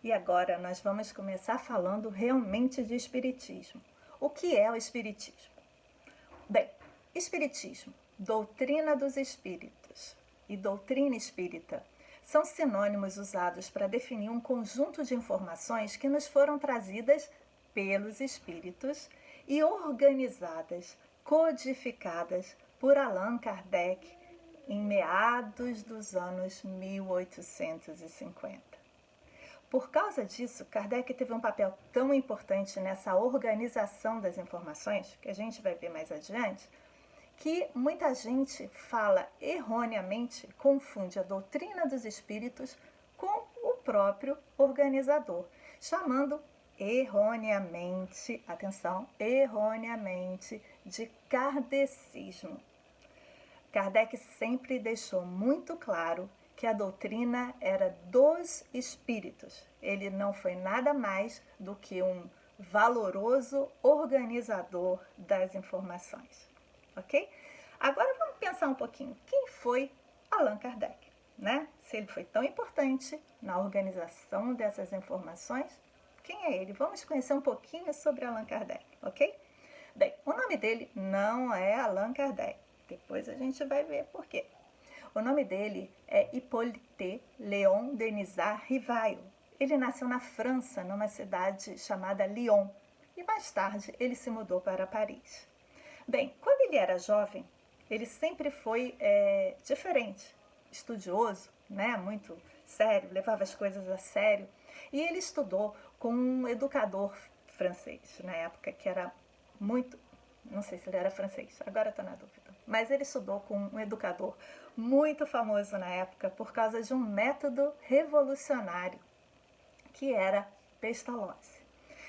E agora nós vamos começar falando realmente de espiritismo. O que é o espiritismo? Bem, espiritismo, doutrina dos espíritos e doutrina espírita são sinônimos usados para definir um conjunto de informações que nos foram trazidas pelos espíritos e organizadas, codificadas por Allan Kardec em meados dos anos 1850. Por causa disso, Kardec teve um papel tão importante nessa organização das informações, que a gente vai ver mais adiante, que muita gente fala erroneamente, confunde a doutrina dos espíritos com o próprio organizador, chamando erroneamente, atenção, erroneamente, de kardecismo. Kardec sempre deixou muito claro que a doutrina era dos espíritos. Ele não foi nada mais do que um valoroso organizador das informações. Ok? Agora vamos pensar um pouquinho. Quem foi Allan Kardec? Né? Se ele foi tão importante na organização dessas informações, quem é ele? Vamos conhecer um pouquinho sobre Allan Kardec, ok? Bem, o nome dele não é Allan Kardec. Depois a gente vai ver por quê. O nome dele é Hippolyte Léon Denisard Rivail. Ele nasceu na França, numa cidade chamada Lyon, e mais tarde ele se mudou para Paris. Bem, quando ele era jovem, ele sempre foi diferente, estudioso, né? Muito sério, levava as coisas a sério. E ele estudou com um educador francês, na época, que era muito... Não sei se ele era francês, agora estou na dúvida. Mas ele estudou com um educador muito famoso na época por causa de um método revolucionário, que era Pestalozzi.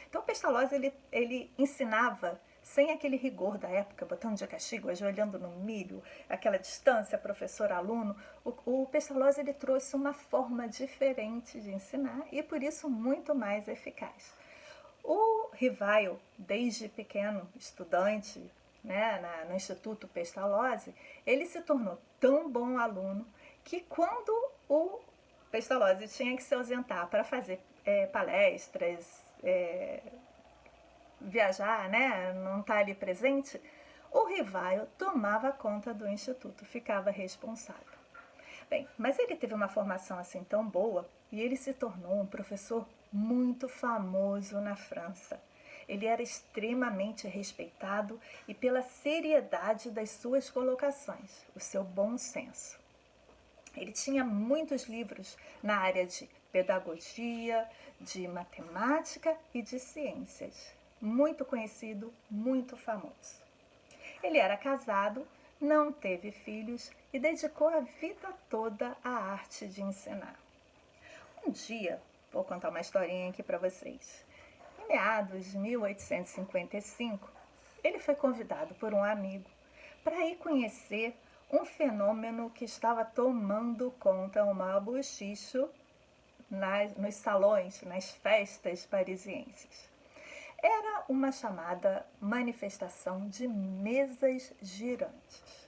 Então, Pestalozzi, ele ensinava sem aquele rigor da época, botando de castigo, ajoelhando no milho, aquela distância professor-aluno. O Pestalozzi, ele trouxe uma forma diferente de ensinar e, por isso, muito mais eficaz. O Rivail, desde pequeno, estudante, né, no Instituto Pestalozzi, ele se tornou tão bom aluno que quando o Pestalozzi tinha que se ausentar para fazer palestras, viajar, né, não estar ali presente, o Rivail tomava conta do Instituto, ficava responsável. Bem, mas ele teve uma formação assim tão boa e ele se tornou um professor muito famoso na França. Ele era extremamente respeitado e pela seriedade das suas colocações, o seu bom senso. Ele tinha muitos livros na área de pedagogia, de matemática e de ciências. Muito conhecido, muito famoso. Ele era casado, não teve filhos e dedicou a vida toda à arte de ensinar. Um dia, vou contar uma historinha aqui para vocês. Em meados de 1855, ele foi convidado por um amigo para ir conhecer um fenômeno que estava tomando conta, um mau bochicho nos salões, nas festas parisienses. Era uma chamada manifestação de mesas girantes.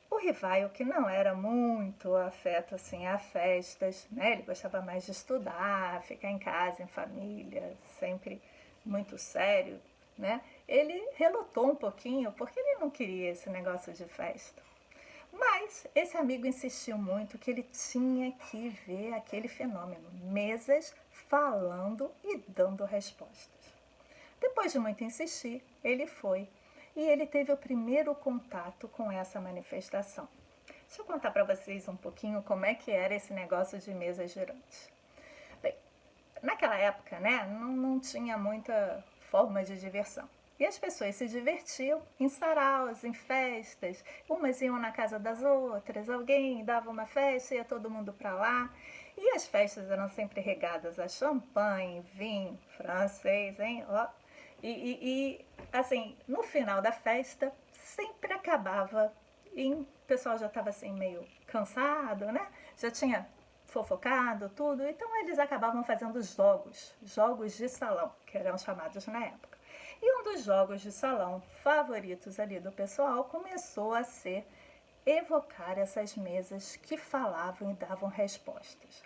O Rivail, que não era muito afeto assim, a festas, né? Ele gostava mais de estudar, ficar em casa, em família, sempre muito sério, né? Ele relutou um pouquinho porque ele não queria esse negócio de festa. Mas esse amigo insistiu muito que ele tinha que ver aquele fenômeno, mesas falando e dando respostas. Depois de muito insistir, ele foi e ele teve o primeiro contato com essa manifestação. Deixa eu contar para vocês um pouquinho como é que era esse negócio de mesas girantes. Bem, naquela época, né, não tinha muita forma de diversão. E as pessoas se divertiam em saraus, em festas. Umas iam na casa das outras, alguém dava uma festa, ia todo mundo para lá. E as festas eram sempre regadas a champanhe, vinho, francês, hein? Ó. Assim, no final da festa, sempre acabava e o pessoal já estava assim meio cansado, né? Já tinha fofocado tudo, então eles acabavam fazendo jogos de salão, que eram chamados na época. E um dos jogos de salão favoritos ali do pessoal começou a ser evocar essas mesas que falavam e davam respostas.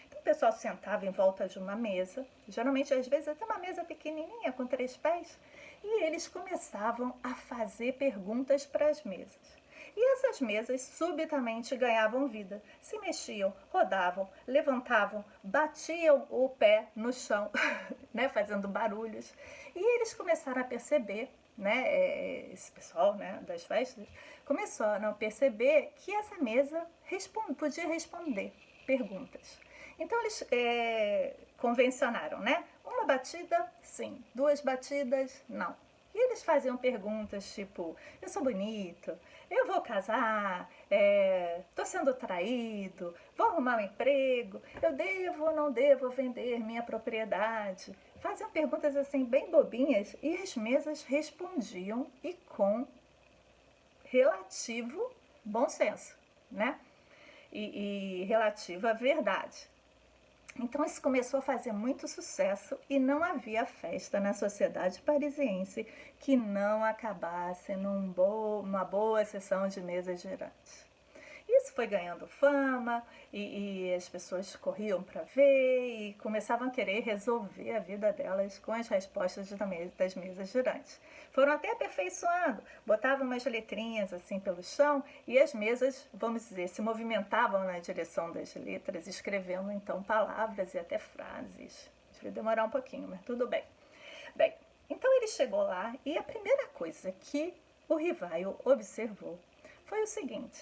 Então pessoal sentava em volta de uma mesa, geralmente às vezes até uma mesa pequenininha com 3 pés, e eles começavam a fazer perguntas para as mesas. E essas mesas subitamente ganhavam vida, se mexiam, rodavam, levantavam, batiam o pé no chão, né, fazendo barulhos. E eles começaram a perceber, né, esse pessoal, né, das festas, começaram a perceber que essa mesa podia responder perguntas. Então eles convencionaram, né? Uma batida, sim. 2 batidas, não. E eles faziam perguntas tipo, eu sou bonito, eu vou casar, tô sendo traído, vou arrumar um emprego, eu devo ou não devo vender minha propriedade. Faziam perguntas assim bem bobinhas e as mesas respondiam e com relativo bom senso, né? E relativa verdade. Então isso começou a fazer muito sucesso e não havia festa na sociedade parisiense que não acabasse numa boa sessão de mesas girantes. Isso foi ganhando fama e as pessoas corriam para ver e começavam a querer resolver a vida delas com as respostas das mesas girantes. Foram até aperfeiçoando, botavam umas letrinhas assim pelo chão e as mesas, vamos dizer, se movimentavam na direção das letras, escrevendo então palavras e até frases. Devia demorar um pouquinho, mas tudo bem. Bem, então ele chegou lá e a primeira coisa que o Rivaio observou foi o seguinte: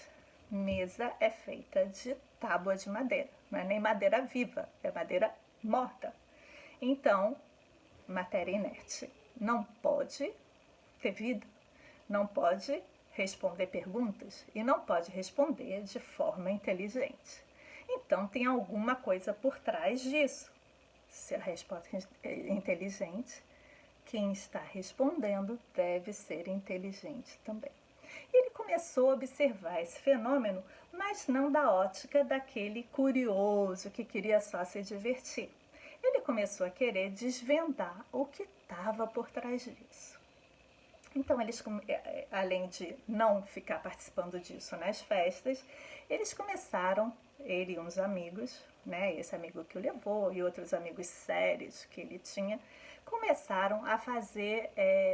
mesa é feita de tábua de madeira, não é nem madeira viva, é madeira morta. Então, matéria inerte. Não pode ter vida, não pode responder perguntas e não pode responder de forma inteligente. Então, tem alguma coisa por trás disso. Se a resposta é inteligente, quem está respondendo deve ser inteligente também. Ele começou a observar esse fenômeno, mas não da ótica daquele curioso que queria só se divertir. Ele começou a querer desvendar o que estava por trás disso. Então, eles, além de não ficar participando disso nas festas, eles começaram, ele e uns amigos, né, esse amigo que o levou e outros amigos sérios que ele tinha, começaram a fazer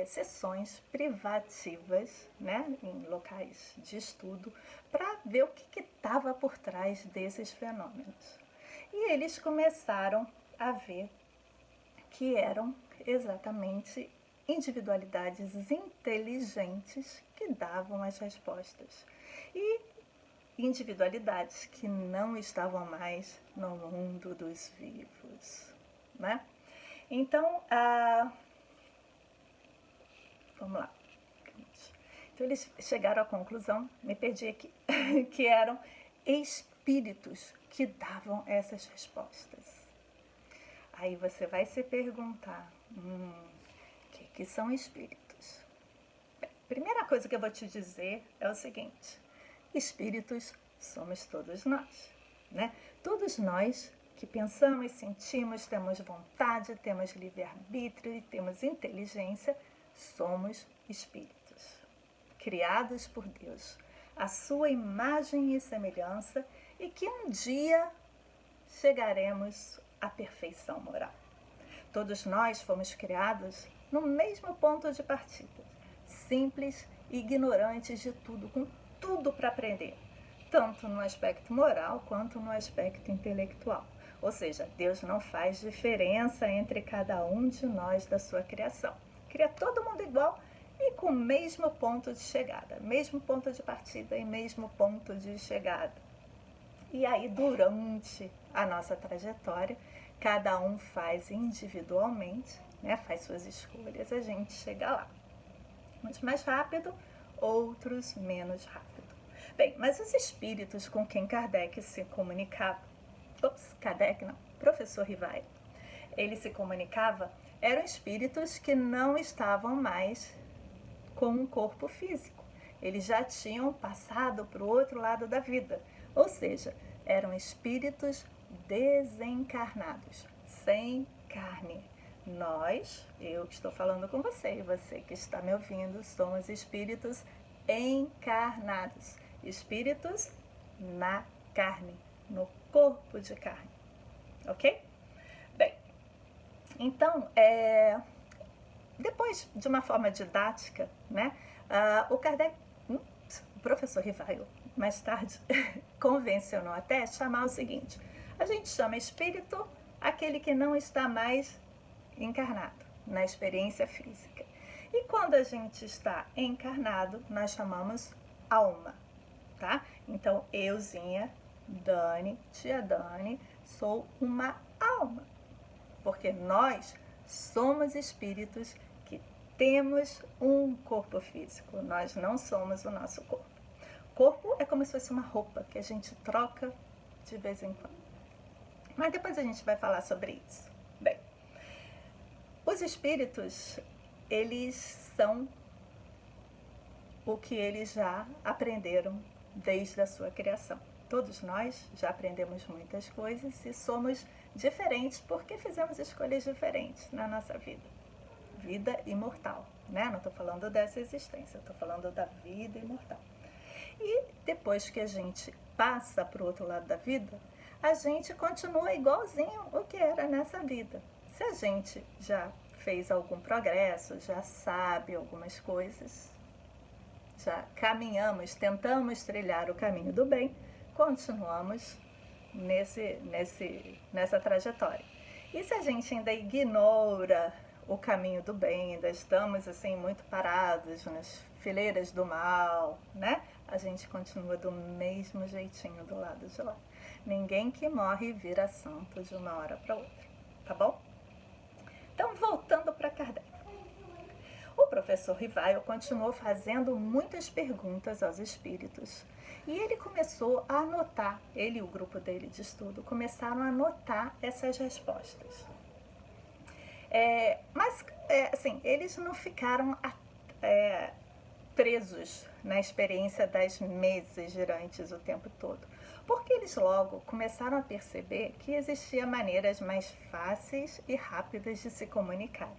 sessões privativas, né, em locais de estudo, para ver o que estava por trás desses fenômenos. E eles começaram a ver que eram exatamente individualidades inteligentes que davam as respostas. E individualidades que não estavam mais no mundo dos vivos, né? Então, vamos lá. Então, eles chegaram à conclusão, me perdi aqui, que eram espíritos que davam essas respostas. Aí você vai se perguntar, que são espíritos? Bem, primeira coisa que eu vou te dizer é o seguinte: espíritos somos todos nós, né? Todos nós que pensamos, sentimos, temos vontade, temos livre-arbítrio e temos inteligência, somos espíritos, criados por Deus, à sua imagem e semelhança, e que um dia chegaremos à perfeição moral. Todos nós fomos criados no mesmo ponto de partida, simples e ignorantes de tudo, com tudo para aprender, tanto no aspecto moral quanto no aspecto intelectual. Ou seja, Deus não faz diferença entre cada um de nós da sua criação. Cria todo mundo igual e com o mesmo ponto de chegada, mesmo ponto de partida e mesmo ponto de chegada. E aí, durante a nossa trajetória, cada um faz individualmente, né, faz suas escolhas, a gente chega lá. Uns mais rápido, outros menos rápido. Bem, mas os espíritos com quem Kardec se comunicava, Kardec não, professor Rivaio, ele se comunicava, eram espíritos que não estavam mais com um corpo físico. Eles já tinham passado para o outro lado da vida, ou seja, eram espíritos desencarnados, sem carne. Nós, eu que estou falando com você e você que está me ouvindo, somos espíritos encarnados, espíritos na carne, no corpo de carne. ok? Bem, então, depois, de uma forma didática, né, o Kardec, o professor Rivaio, mais tarde, convencionou até chamar o seguinte: a gente chama espírito aquele que não está mais encarnado na experiência física. E quando a gente está encarnado, nós chamamos alma, tá? Então, euzinha, Dani, tia Dani, sou uma alma, porque nós somos espíritos que temos um corpo físico, nós não somos o nosso corpo. Corpo é como se fosse uma roupa que a gente troca de vez em quando. Mas depois a gente vai falar sobre isso. Bem, os espíritos, eles são o que eles já aprenderam desde a sua criação. Todos nós já aprendemos muitas coisas e somos diferentes porque fizemos escolhas diferentes na nossa vida. Vida imortal, né? Não estou falando dessa existência, estou falando da vida imortal. E depois que a gente passa para o outro lado da vida, a gente continua igualzinho o que era nessa vida. Se a gente já fez algum progresso, já sabe algumas coisas, já caminhamos, tentamos trilhar o caminho do bem, continuamos nessa trajetória. E se a gente ainda ignora o caminho do bem, ainda estamos assim muito parados nas fileiras do mal, né? A gente continua do mesmo jeitinho do lado de lá. Ninguém que morre vira santo de uma hora para outra, tá bom? Então, voltando para Kardec. O professor Rivaio continuou fazendo muitas perguntas aos espíritos e ele começou a anotar, ele e o grupo dele de estudo começaram a anotar essas respostas. Mas, assim, eles não ficaram presos na experiência das mesas girantes o tempo todo, porque eles logo começaram a perceber que existiam maneiras mais fáceis e rápidas de se comunicar,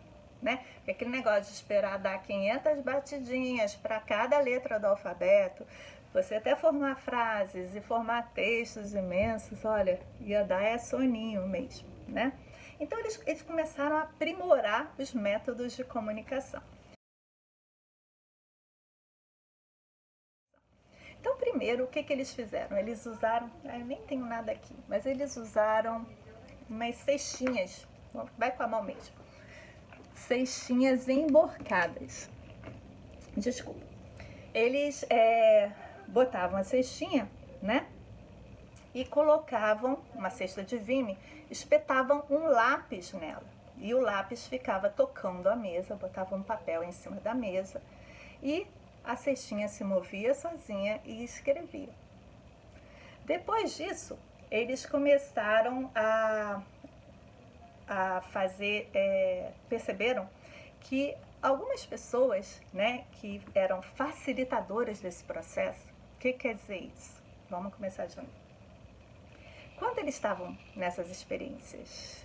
né? Aquele negócio de esperar dar 500 batidinhas para cada letra do alfabeto, você até formar frases e formar textos imensos, olha, ia dar soninho mesmo, né? Então eles começaram a aprimorar os métodos de comunicação. Então, primeiro, o que eles fizeram? Eles usaram, eu nem tenho nada aqui, mas eles usaram umas cestinhas, vai com a mão mesmo, cestinhas emborcadas. Desculpa. Eles botavam a cestinha, né? E colocavam uma cesta de vime, espetavam um lápis nela. E o lápis ficava tocando a mesa, botavam um papel em cima da mesa e a cestinha se movia sozinha e escrevia. Depois disso, eles começaram a fazer, perceberam que algumas pessoas, né, que eram facilitadoras desse processo. O que quer dizer isso? Vamos começar de novo. Quando eles estavam nessas experiências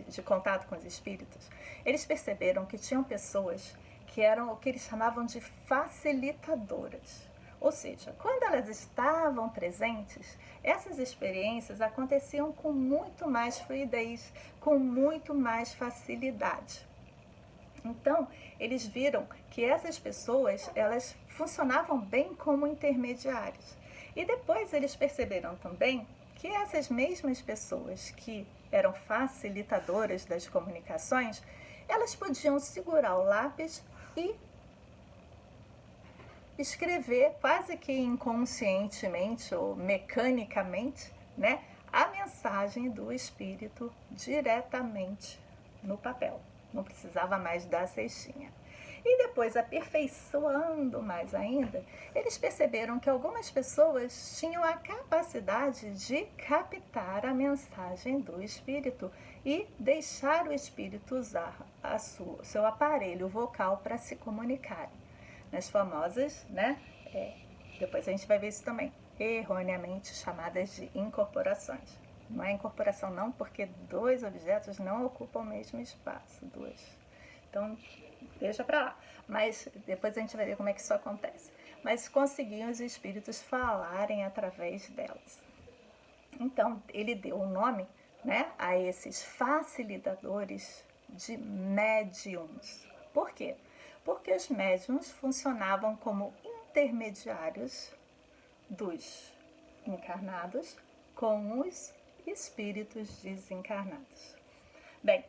de contato com os espíritos, eles perceberam que tinham pessoas que eram o que eles chamavam de facilitadoras. Ou seja, quando elas estavam presentes, essas experiências aconteciam com muito mais fluidez, com muito mais facilidade. Então, eles viram que essas pessoas, elas funcionavam bem como intermediários. E depois eles perceberam também que essas mesmas pessoas que eram facilitadoras das comunicações, elas podiam segurar o lápis e escrever quase que inconscientemente ou mecanicamente, né, a mensagem do espírito diretamente no papel. Não precisava mais da cestinha. E depois, aperfeiçoando mais ainda, eles perceberam que algumas pessoas tinham a capacidade de captar a mensagem do espírito e deixar o espírito usar seu aparelho vocal para se comunicar. Nas famosas, né? Depois a gente vai ver isso também, erroneamente chamadas de incorporações. Não é incorporação não, porque dois objetos não ocupam o mesmo espaço, dois. Então, deixa pra lá. Mas depois a gente vai ver como é que isso acontece. Mas conseguiam os espíritos falarem através delas. Então, ele deu o nome né, a esses facilitadores de médiums. Por quê? Porque os médiums funcionavam como intermediários dos encarnados com os espíritos desencarnados. Bem,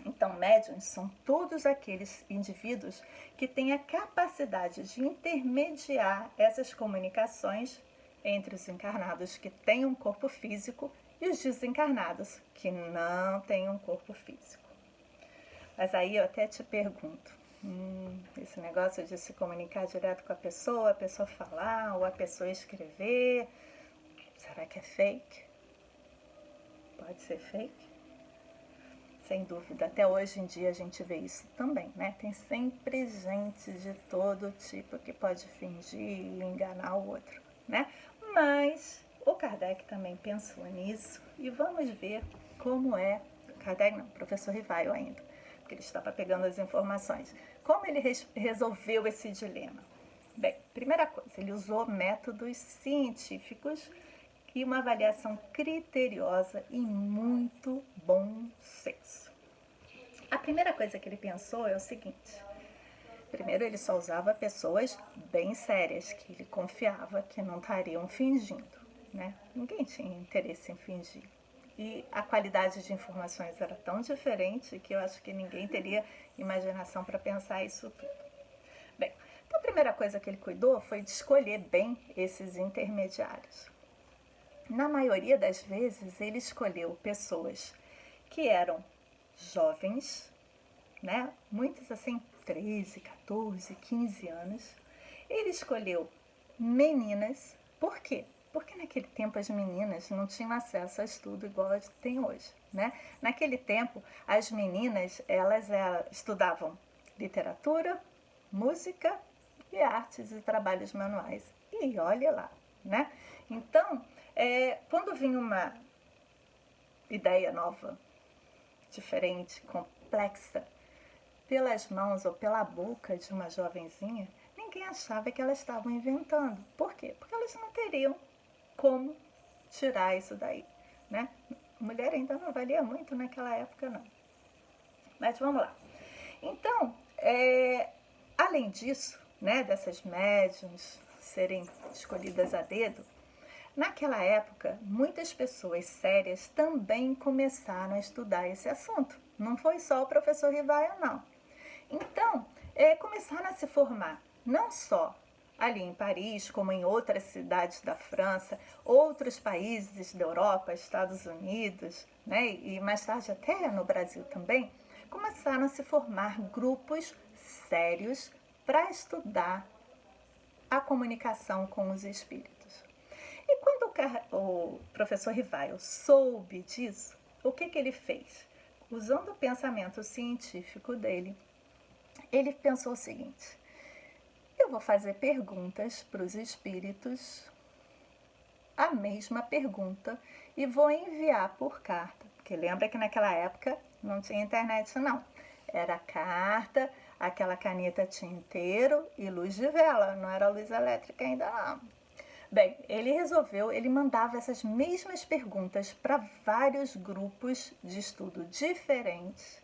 então médiums são todos aqueles indivíduos que têm a capacidade de intermediar essas comunicações entre os encarnados que têm um corpo físico e os desencarnados que não têm um corpo físico. Mas aí eu até te pergunto, esse negócio de se comunicar direto com a pessoa falar ou a pessoa escrever, será que é fake? Pode ser fake? Sem dúvida, até hoje em dia a gente vê isso também, né? Tem sempre gente de todo tipo que pode fingir e enganar o outro, né? Mas o Kardec também pensou nisso e vamos ver como é, Kardec não, professor Rivaio ainda, porque ele estava pegando as informações, como ele resolveu esse dilema. Bem, primeira coisa, ele usou métodos científicos e uma avaliação criteriosa e muito bom senso. A primeira coisa que ele pensou é o seguinte: primeiro, ele só usava pessoas bem sérias, que ele confiava que não estariam fingindo, né? Ninguém tinha interesse em fingir. E a qualidade de informações era tão diferente que eu acho que ninguém teria imaginação para pensar isso tudo. Bem, então a primeira coisa que ele cuidou foi de escolher bem esses intermediários. Na maioria das vezes, ele escolheu pessoas que eram jovens, né? Muitos assim, 13, 14, 15 anos. Ele escolheu meninas, por quê? Porque naquele tempo as meninas não tinham acesso a estudo igual as tem hoje, né? Naquele tempo, as meninas, elas estudavam literatura, música e artes e trabalhos manuais. E olha lá, né? Então, quando vinha uma ideia nova, diferente, complexa, pelas mãos ou pela boca de uma jovenzinha, ninguém achava que elas estavam inventando. Por quê? Porque elas não teriam como tirar isso daí, né? Mulher ainda não valia muito naquela época, não. Mas vamos lá. Então, além disso, né, dessas médiums serem escolhidas a dedo, naquela época, muitas pessoas sérias também começaram a estudar esse assunto. Não foi só o professor Rivaio, não. Então, começaram a se formar, não só ali em Paris, como em outras cidades da França, outros países da Europa, Estados Unidos, né, e mais tarde até no Brasil também, começaram a se formar grupos sérios para estudar a comunicação com os espíritos. E quando o professor Rivaio soube disso, o que ele fez? Usando o pensamento científico dele, ele pensou o seguinte: eu vou fazer perguntas para os espíritos, a mesma pergunta, e vou enviar por carta. Porque lembra que naquela época não tinha internet, não. Era carta, aquela caneta tinteiro e luz de vela, não era luz elétrica ainda não. Bem, ele mandava essas mesmas perguntas para vários grupos de estudo diferentes.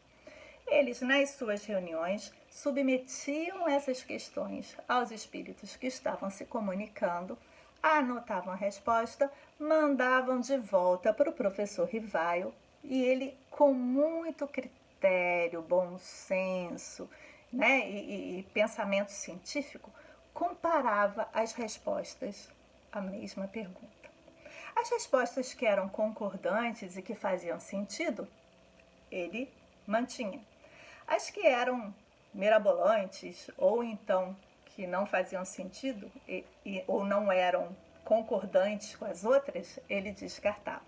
Eles, nas suas reuniões, submetiam essas questões aos espíritos que estavam se comunicando, anotavam a resposta, mandavam de volta para o professor Rivaio e ele, com muito critério, bom senso, né, e pensamento científico, comparava as respostas à mesma pergunta. As respostas que eram concordantes e que faziam sentido, ele mantinha. As que eram mirabolantes ou então que não faziam sentido ou não eram concordantes com as outras, ele descartava.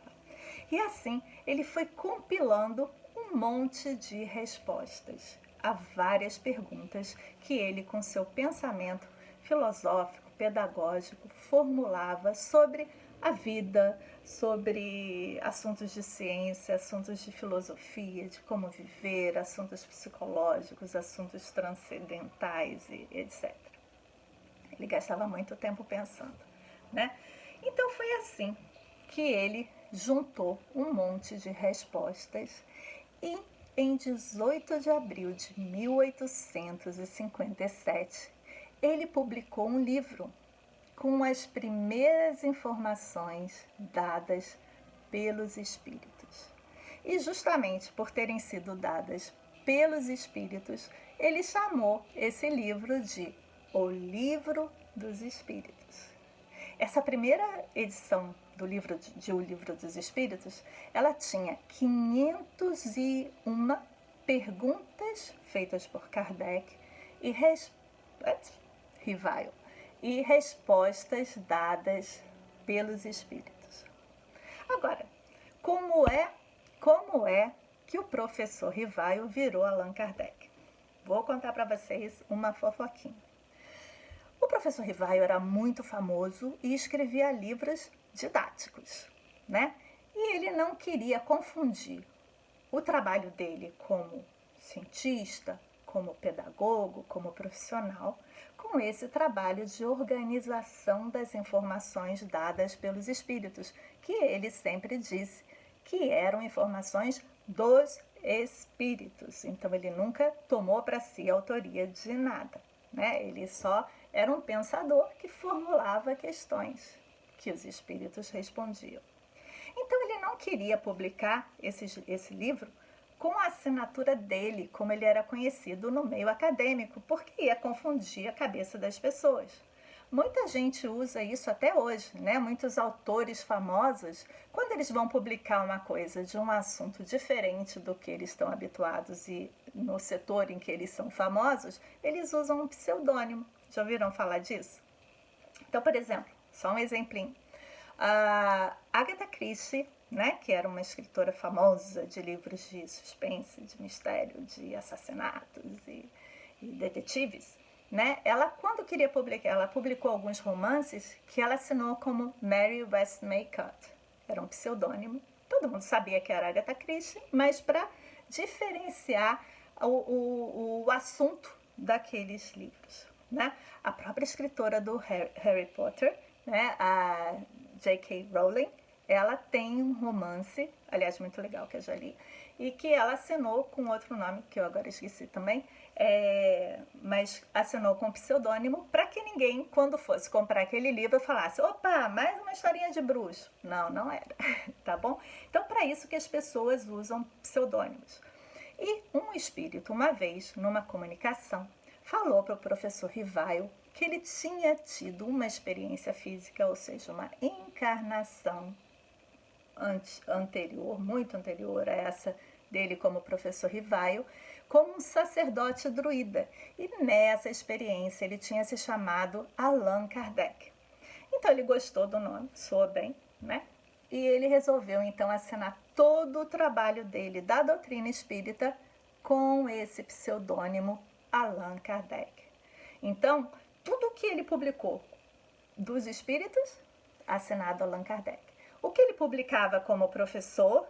E assim ele foi compilando um monte de respostas a várias perguntas que ele, com seu pensamento filosófico, pedagógico, formulava sobre a vida, sobre assuntos de ciência, assuntos de filosofia, de como viver, assuntos psicológicos, assuntos transcendentais e etc. Ele gastava muito tempo pensando, né? Então foi assim que ele juntou um monte de respostas e, em 18 de abril de 1857, ele publicou um livro com as primeiras informações dadas pelos espíritos. E justamente por terem sido dadas pelos espíritos, ele chamou esse livro de O Livro dos Espíritos. Essa primeira edição do livro O Livro dos Espíritos, ela tinha 501 perguntas feitas por Kardec e Rivaio, e respostas dadas pelos espíritos. Agora, como é que o professor Rivaio virou Allan Kardec? Vou contar para vocês uma fofoquinha. O professor Rivaio era muito famoso e escrevia livros didáticos, né? E ele não queria confundir o trabalho dele como cientista, como pedagogo, como profissional, com esse trabalho de organização das informações dadas pelos espíritos, que ele sempre disse que eram informações dos espíritos. Então ele nunca tomou para si a autoria de nada, né? Ele só era um pensador que formulava questões que os espíritos respondiam. Então ele não queria publicar esse livro com a assinatura dele, como ele era conhecido no meio acadêmico, porque ia confundir a cabeça das pessoas. Muita gente usa isso até hoje, né? Muitos autores famosos, quando eles vão publicar uma coisa de um assunto diferente do que eles estão habituados e no setor em que eles são famosos, eles usam um pseudônimo. Já ouviram falar disso? Então, por exemplo, só um exemplinho. A Agatha Christie, né, que era uma escritora famosa de livros de suspense, de mistério, de assassinatos e detetives, né? Ela, quando queria publicar, ela publicou alguns romances que ela assinou como Mary Westmacott. Era um pseudônimo. Todo mundo sabia que era Agatha Christie, mas para diferenciar o assunto daqueles livros, né? A própria escritora do Harry Potter, né, a J.K. Rowling, ela tem um romance, aliás, muito legal, que eu já li, e que ela assinou com outro nome, que eu agora esqueci também, mas assinou com pseudônimo para que ninguém, quando fosse comprar aquele livro, falasse, opa, mais uma historinha de bruxo. Não, não era, tá bom? Então, para isso que as pessoas usam pseudônimos. E um espírito, uma vez, numa comunicação, falou para o professor Rivaio que ele tinha tido uma experiência física, ou seja, uma encarnação anterior, muito anterior a essa dele como professor Rivaio, como um sacerdote druida. E nessa experiência ele tinha se chamado Allan Kardec. Então ele gostou do nome, soa bem, né? E ele resolveu então assinar todo o trabalho dele da doutrina espírita com esse pseudônimo Allan Kardec. Então, tudo que ele publicou dos espíritos, assinado Allan Kardec. O que ele publicava como professor,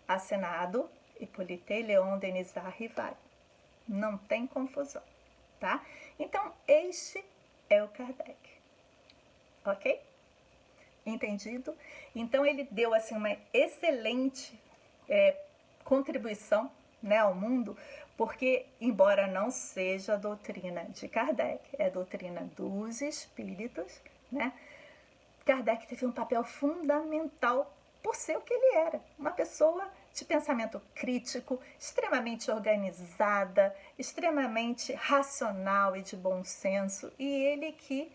assinado Hippolyte Léon Denisard Rivaio. Não tem confusão, tá? Então, este é o Kardec. Ok? Entendido? Então, ele deu assim uma excelente contribuição, né, ao mundo, porque, embora não seja a doutrina de Kardec, é a doutrina dos espíritos, né? Kardec teve um papel fundamental por ser o que ele era, uma pessoa de pensamento crítico, extremamente organizada, extremamente racional e de bom senso, e ele que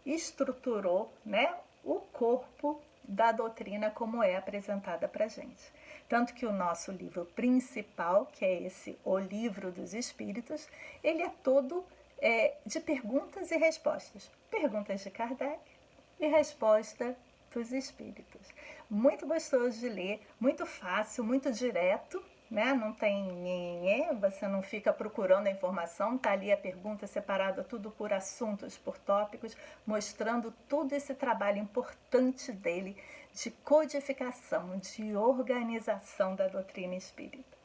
estruturou, né, o corpo da doutrina como é apresentada para a gente. Tanto que o nosso livro principal, que é esse O Livro dos Espíritos, ele é todo de perguntas e respostas. Perguntas de Kardec e resposta dos espíritos. Muito gostoso de ler, muito fácil, muito direto, né? Não tem você não fica procurando a informação, tá ali a pergunta separada tudo por assuntos, por tópicos, mostrando todo esse trabalho importante dele de codificação, de organização da doutrina espírita.